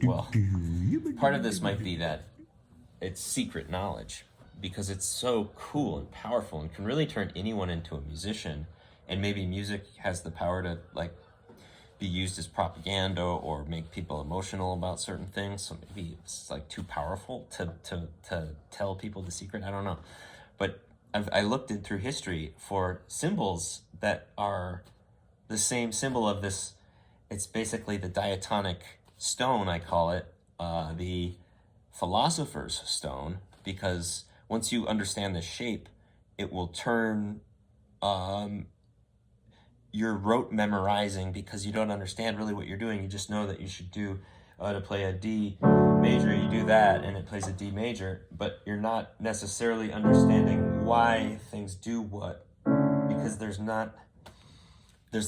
Well, part of this might be that it's secret knowledge because it's so cool and powerful and can really turn anyone into a musician. And maybe music has the power to like be used as propaganda or make people emotional about certain things. So maybe it's like too powerful to tell people the secret. I don't know. But I looked in through history for symbols that are the same symbol of this. It's basically the diatonic stone, I call it, the Philosopher's stone, because once you understand the shape, it will turn your rote memorizing, because you don't understand really what you're doing. You just know that you should do to play a D major, you do that and it plays a D major, but you're not necessarily understanding why things do what, because there's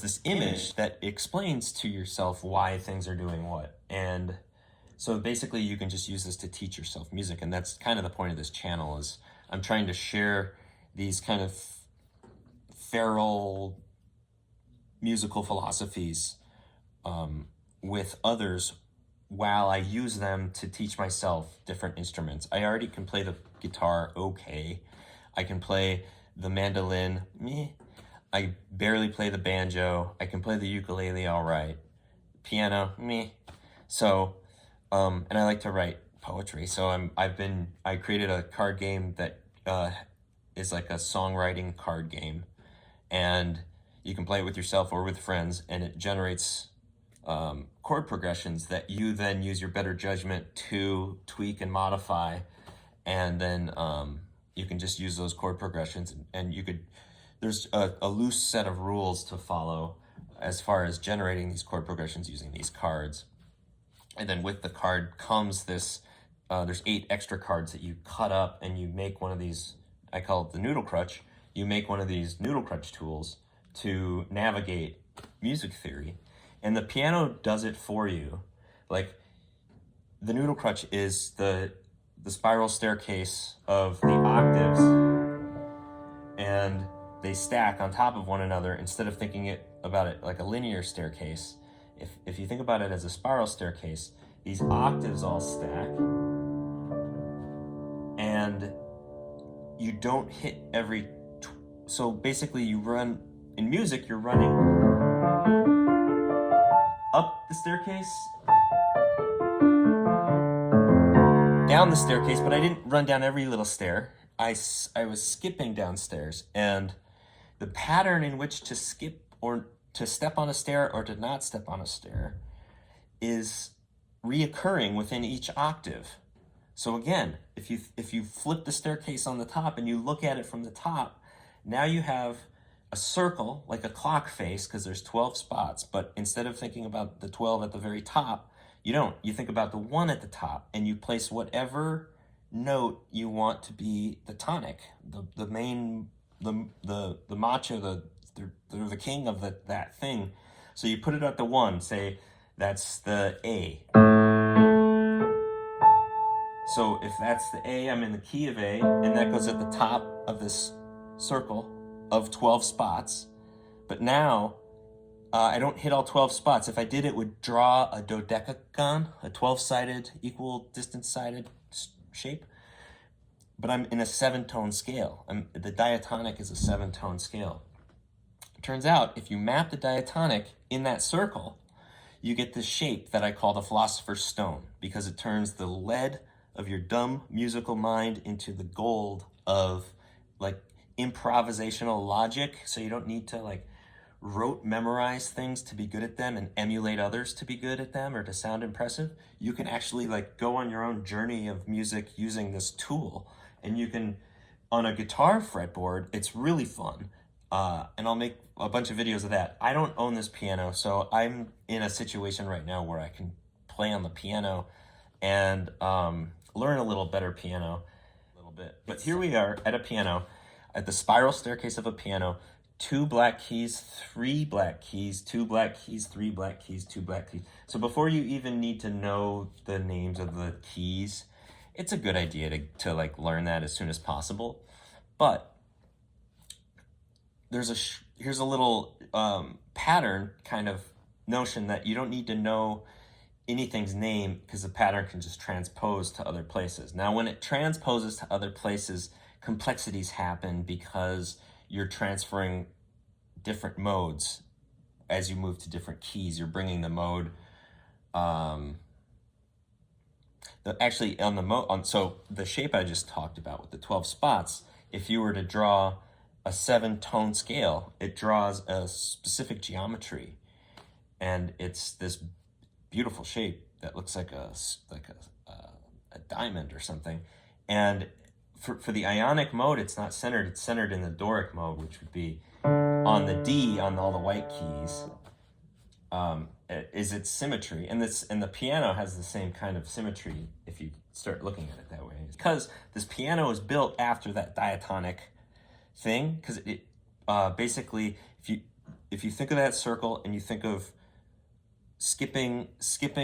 this image that explains to yourself why things are doing what. And so basically you can just use this to teach yourself music, and that's kind of the point of this channel. Is I'm trying to share these kind of feral musical philosophies with others while I use them to teach myself different instruments. I already can play the guitar okay. I can play the mandolin, meh. I barely play the banjo. I can play the ukulele all right. Piano, meh. So, and I like to write poetry. So I created a card game that is like a songwriting card game, and you can play it with yourself or with friends, and it generates chord progressions that you then use your better judgment to tweak and modify, and then you can just use those chord progressions, and there's a loose set of rules to follow as far as generating these chord progressions using these cards. And then with the card comes this, there's 8 extra cards that you cut up, and you make one of these, I call it the noodle crutch. You make one of these noodle crutch tools to navigate music theory, and the piano does it for you. Like, the noodle crutch is the spiral staircase of the octaves, and they stack on top of one another instead of thinking about it like a linear staircase. If you think about it as a spiral staircase, these octaves all stack, and you don't hit every so basically you run in music, you're running up the staircase, down the staircase, but I didn't run down every little stair. I was skipping downstairs, and the pattern in which to skip or to step on a stair or to not step on a stair is reoccurring within each octave. So again, if you flip the staircase on the top and you look at it from the top, now you have a circle, like a clock face, because there's 12 spots, but instead of thinking about the 12 at the very top, you don't. You think about the 1 at the top, and you place whatever note you want to be the tonic, the main, the macho, the king of that thing. So you put it at the 1, say that's the A. So if that's the A, I'm in the key of A, and that goes at the top of this circle of 12 spots. But now I don't hit all 12 spots. If I did, it would draw a dodecagon, a 12-sided, equal distance-sided shape. But I'm in a 7-tone scale. The diatonic is a 7-tone scale. It turns out, if you map the diatonic in that circle, you get this shape that I call the Philosopher's Stone, because it turns the lead of your dumb musical mind into the gold of like improvisational logic. So you don't need to like rote memorize things to be good at them and emulate others to be good at them or to sound impressive. You can actually like go on your own journey of music using this tool, and you can, on a guitar fretboard, it's really fun. And I'll make a bunch of videos of that. I don't own this piano, so I'm in a situation right now where I can play on the piano and learn a little better piano a little bit. But here we are at a piano, at the spiral staircase of a piano, 2 black keys, 3 black keys, 2 black keys, 3 black keys, 2 black keys. So before you even need to know the names of the keys, it's a good idea to like learn that as soon as possible. But here's a little pattern kind of notion that you don't need to know anything's name because the pattern can just transpose to other places. Now, when it transposes to other places, complexities happen because you're transferring different modes as you move to different keys. You're bringing the mode, actually on the mode, so the shape I just talked about with the 12 spots, if you were to draw a 7-tone scale, it draws a specific geometry, and it's this beautiful shape that looks like a diamond or something. And for the ionic mode, it's not centered. It's centered in the Doric mode, which would be on the D on all the white keys. Is its symmetry, and the piano has the same kind of symmetry if you start looking at it that way. Because this piano is built after that diatonic thing. Because it basically, if you think of that circle and you think of skipping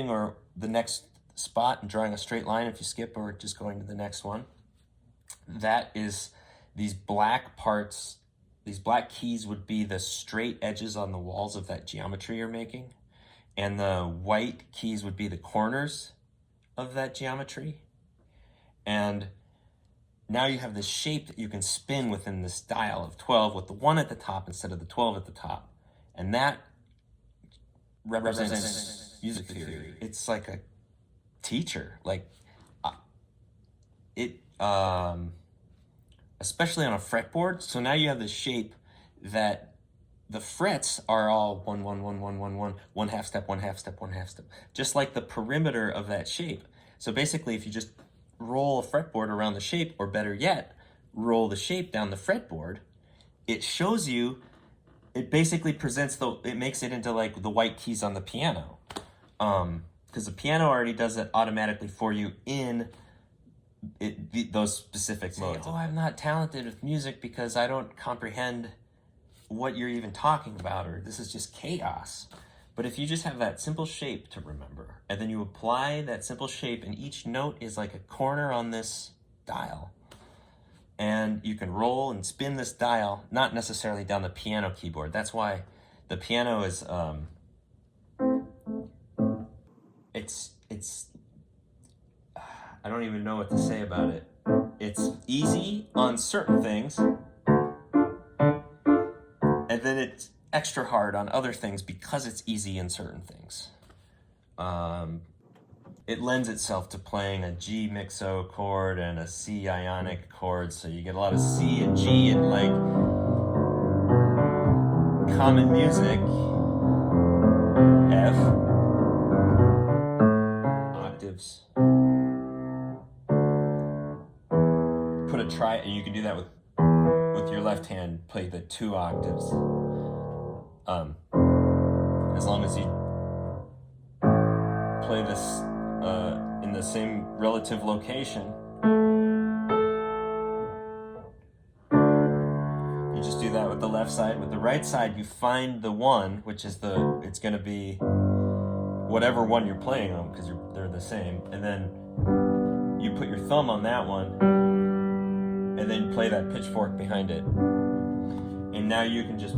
or the next spot and drawing a straight line, if you skip, or just going to the next one, that is these black parts. These black keys would be the straight edges on the walls of that geometry you're making. And the white keys would be the corners of that geometry. And now you have this shape that you can spin within this dial of 12 with the 1 at the top instead of the 12 at the top. And that represents music theory. It's like a teacher. Like it, especially on a fretboard. So now you have this shape that the frets are all 1, 1, 1, 1, 1, 1, 1 half step, 1 half step, 1 half step, just like the perimeter of that shape. So basically, if you just roll a fretboard around the shape, or better yet, roll the shape down the fretboard, it shows you, it basically presents it makes it into like the white keys on the piano. Because the piano already does it automatically for you in those specific modes. Oh, I'm not talented with music because I don't comprehend what you're even talking about, or this is just chaos. But if you just have that simple shape to remember, and then you apply that simple shape, and each note is like a corner on this dial, and you can roll and spin this dial, not necessarily down the piano keyboard. That's why the piano is it's I don't even know what to say about it. It's easy on certain things, and then it's extra hard on other things because it's easy in certain things. It lends itself to playing a G mixo chord and a C ionic chord, so you get a lot of C and G in like common music. F, octaves. Put a and you can do that with your left hand, play the 2 octaves. As long as you play this in the same relative location, you just do that with the left side. With the right side, you find the 1, which is it's going to be whatever one you're playing on, because they're the same, and then you put your thumb on that one, and then play that pitchfork behind it, and now you can just